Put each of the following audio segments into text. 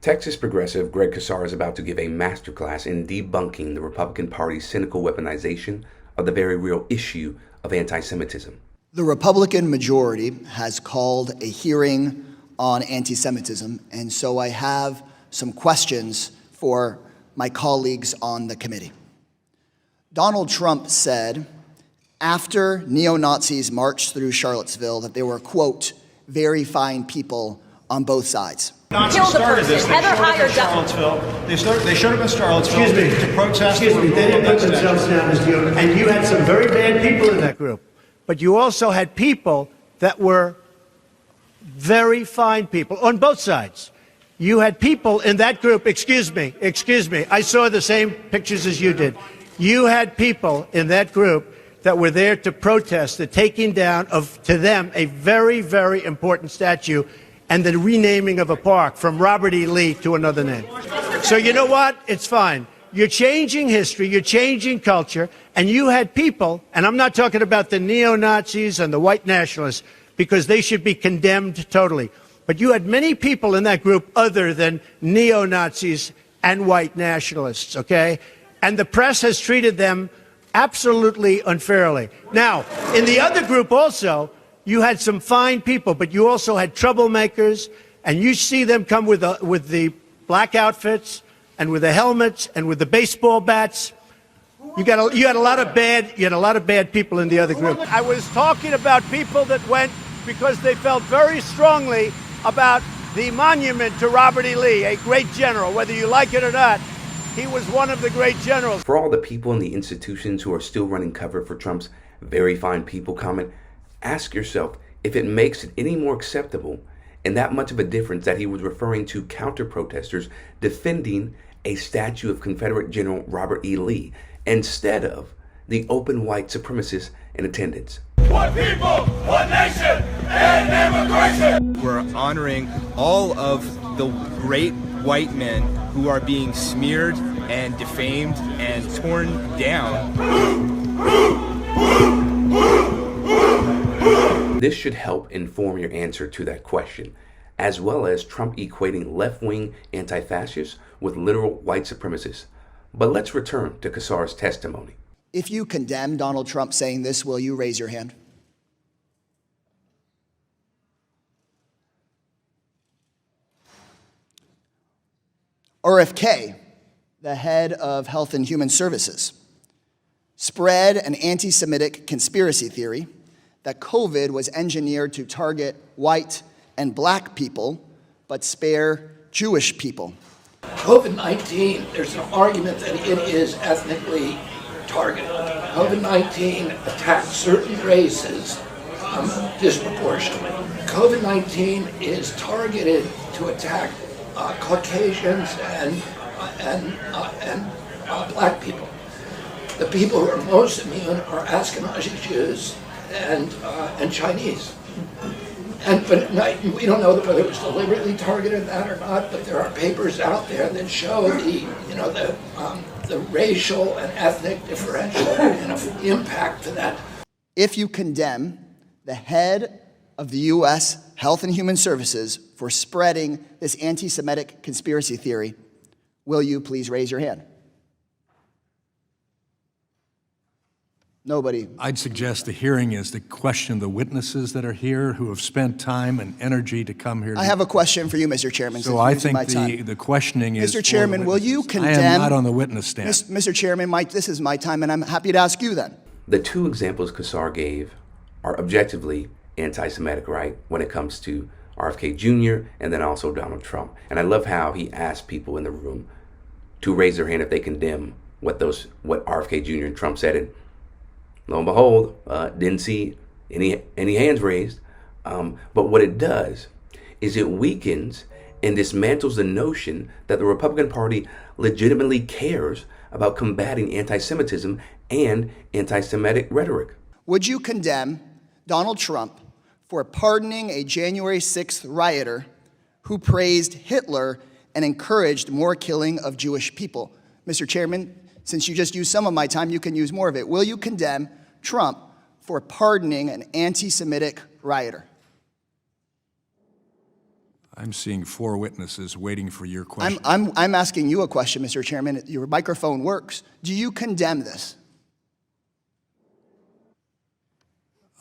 Texas progressive Greg Casar is about to give a masterclass in debunking the Republican Party's cynical weaponization of the very real issue of anti-Semitism. The Republican majority has called a hearing on anti-Semitism, and so I have some questions for my colleagues on the committee. Donald Trump said after neo-Nazis marched through Charlottesville that they were, quote, very fine people on both sides. Nazis started this. They showed up in Charlottesville. They showed up in Charlottesville to protest. Excuse me, they didn't put themselves down as the other. And you had some very bad people in that group. But you also had people that were very fine people on both sides. You had people in that group, excuse me, I saw the same pictures as you did. You had people in that group that were there to protest the taking down of, to them, a very, very important statue and the renaming of a park from Robert E. Lee to another name. So you know what? It's fine. You're changing history, you're changing culture, and you had people, and I'm not talking about the neo-Nazis and the white nationalists, because they should be condemned totally. But you had many people in that group other than neo-Nazis and white nationalists, okay? And the press has treated them absolutely unfairly. Now, in the other group also, you had some fine people, but you also had troublemakers, and you see them come with the black outfits and with the helmets and with the baseball bats. You had a lot of bad people in the other group. I was talking about people that went because they felt very strongly about the monument to Robert E. Lee, a great general. Whether you like it or not, he was one of the great generals. For all the people in the institutions who are still running cover for Trump's very fine people comment, ask yourself if it makes it any more acceptable and that much of a difference that he was referring to counter-protesters defending a statue of Confederate General Robert E. Lee instead of the open white supremacists in attendance. One people, one nation, and immigration! We're honoring all of the great white men who are being smeared and defamed and torn down. This should help inform your answer to that question, as well as Trump equating left-wing anti-fascists with literal white supremacists. But let's return to Casar's testimony. If you condemn Donald Trump saying this, will you raise your hand? RFK, the head of Health and Human Services, spread an anti-Semitic conspiracy theory that COVID was engineered to target white and black people, but spare Jewish people. COVID-19, there's an argument that it is ethnically targeted. COVID-19 attacks certain races disproportionately. COVID-19 is targeted to attack Caucasians and black people. The people who are most immune are Ashkenazi Jews and Chinese. But we don't know whether it was deliberately targeted that or not. But there are papers out there that show the racial and ethnic differential impact to that. If you condemn the head of the U.S. Health and Human Services for spreading this anti-Semitic conspiracy theory, will you please raise your hand? Nobody. I'd suggest the hearing is to question the witnesses that are here who have spent time and energy to come here. I have a question for you, Mr. Chairman. So I think the questioning is Mr. Chairman, will you condemn? I am not on the witness stand. Mr. Chairman, this is my time, and I'm happy to ask you then. The two examples Casar gave are objectively anti-Semitic, right, when it comes to RFK Jr. and then also Donald Trump. And I love how he asked people in the room to raise their hand if they condemn what RFK Jr. and Trump said. And lo and behold, didn't see any hands raised. But what it does is it weakens and dismantles the notion that the Republican Party legitimately cares about combating anti-Semitism and anti-Semitic rhetoric. Would you condemn Donald Trump for pardoning a January 6th rioter who praised Hitler and encouraged more killing of Jewish people? Mr. Chairman, since you just used some of my time, you can use more of it. Will you condemn Trump for pardoning an anti-Semitic rioter? I'm seeing 4 witnesses waiting for your question. I'm asking you a question, Mr. Chairman. Your microphone works. Do you condemn this?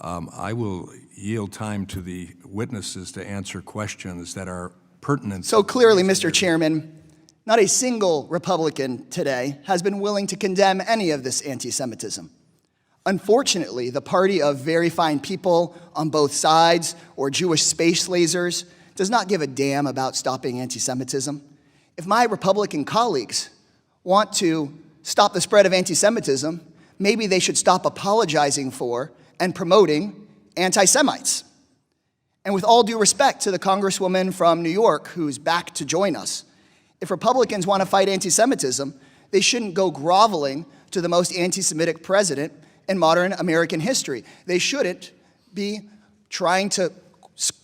I will yield time to the witnesses to answer questions that are pertinent. So clearly, Mr. Chairman, not a single Republican today has been willing to condemn any of this anti-Semitism. Unfortunately, the party of very fine people on both sides, or Jewish space lasers, does not give a damn about stopping anti-Semitism. If my Republican colleagues want to stop the spread of anti-Semitism, maybe they should stop apologizing for and promoting anti-Semites. And with all due respect to the Congresswoman from New York who's back to join us, if Republicans want to fight anti-Semitism, they shouldn't go groveling to the most anti-Semitic president in modern American history. They shouldn't be trying to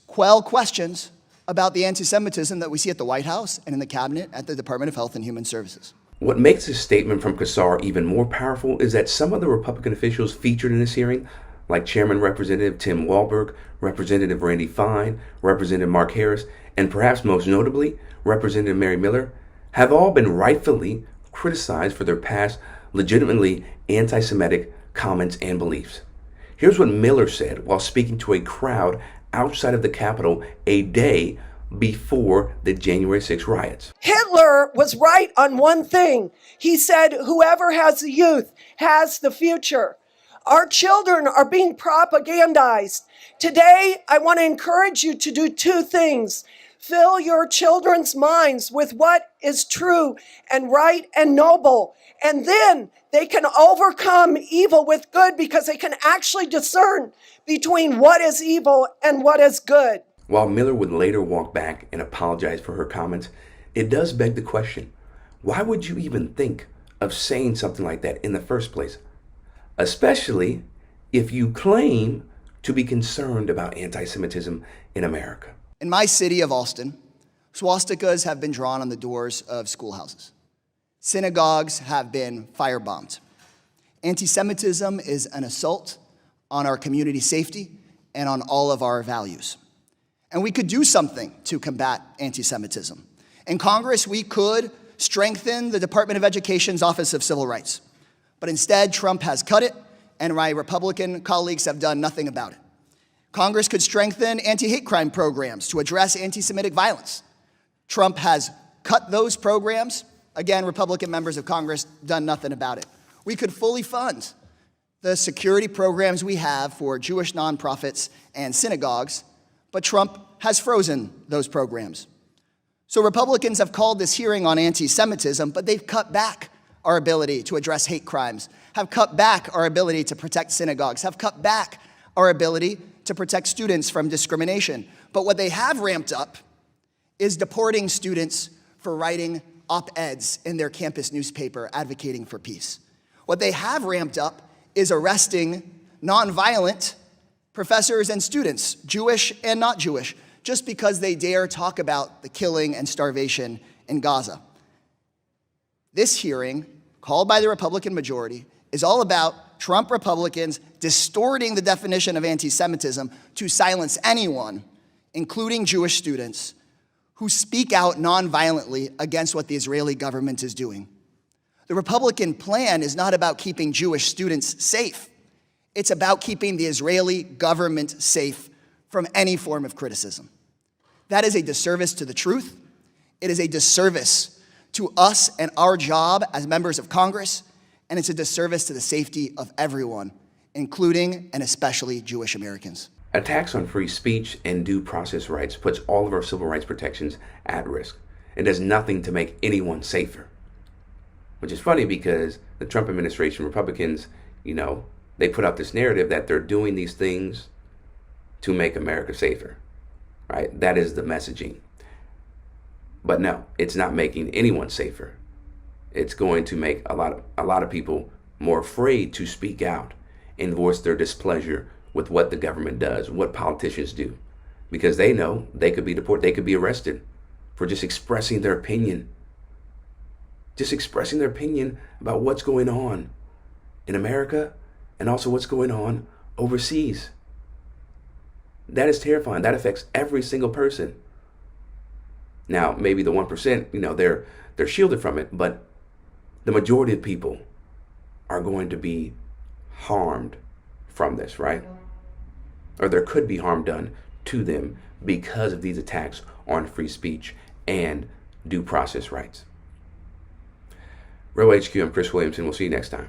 quell questions about the anti-Semitism that we see at the White House and in the cabinet at the Department of Health and Human Services. What makes this statement from Casar even more powerful is that some of the Republican officials featured in this hearing, like Chairman Representative Tim Walberg, Representative Randy Fine, Representative Mark Harris, and perhaps most notably, Representative Mary Miller, have all been rightfully criticized for their past legitimately anti-Semitic comments and beliefs. Here's what Miller said while speaking to a crowd outside of the Capitol a day before the January 6 riots. Hitler was right on one thing. He said, whoever has the youth has the future. Our children are being propagandized. Today, I want to encourage you to do 2 things. Fill your children's minds with what is true and right and noble. And then they can overcome evil with good because they can actually discern between what is evil and what is good. While Miller would later walk back and apologize for her comments, it does beg the question, why would you even think of saying something like that in the first place? Especially if you claim to be concerned about anti-Semitism in America. In my city of Austin, swastikas have been drawn on the doors of schoolhouses. Synagogues have been firebombed. Anti-Semitism is an assault on our community safety and on all of our values. And we could do something to combat anti-Semitism. In Congress, we could strengthen the Department of Education's Office of Civil Rights. But instead, Trump has cut it, and my Republican colleagues have done nothing about it. Congress could strengthen anti-hate crime programs to address anti-Semitic violence. Trump has cut those programs. Again, Republican members of Congress done nothing about it. We could fully fund the security programs we have for Jewish nonprofits and synagogues, but Trump has frozen those programs. So Republicans have called this hearing on anti-Semitism, but they've cut back our ability to address hate crimes, have cut back our ability to protect synagogues, have cut back our ability to protect students from discrimination. But what they have ramped up is deporting students for writing op-eds in their campus newspaper advocating for peace. What they have ramped up is arresting nonviolent professors and students, Jewish and not Jewish, just because they dare talk about the killing and starvation in Gaza. This hearing, called by the Republican majority, is all about Trump Republicans distorting the definition of anti-Semitism to silence anyone, including Jewish students, who speak out nonviolently against what the Israeli government is doing. The Republican plan is not about keeping Jewish students safe. It's about keeping the Israeli government safe from any form of criticism. That is a disservice to the truth. It is a disservice to us and our job as members of Congress, and it's a disservice to the safety of everyone, including and especially Jewish Americans. Attacks on free speech and due process rights puts all of our civil rights protections at risk and does nothing to make anyone safer. Which is funny because the Trump administration, Republicans, they put out this narrative that they're doing these things to make America safer, right? That is the messaging. But no, it's not making anyone safer. It's going to make a lot of people more afraid to speak out and voice their displeasure with what the government does, what politicians do, because they know they could be deported, they could be arrested for just expressing their opinion. Just expressing their opinion about what's going on in America and also what's going on overseas. That is terrifying. That affects every single person. Now, maybe the 1%, they're shielded from it, but the majority of people are going to be harmed from this, right? Or there could be harm done to them because of these attacks on free speech and due process rights. Real HQ, I'm Chris Williamson. We'll see you next time.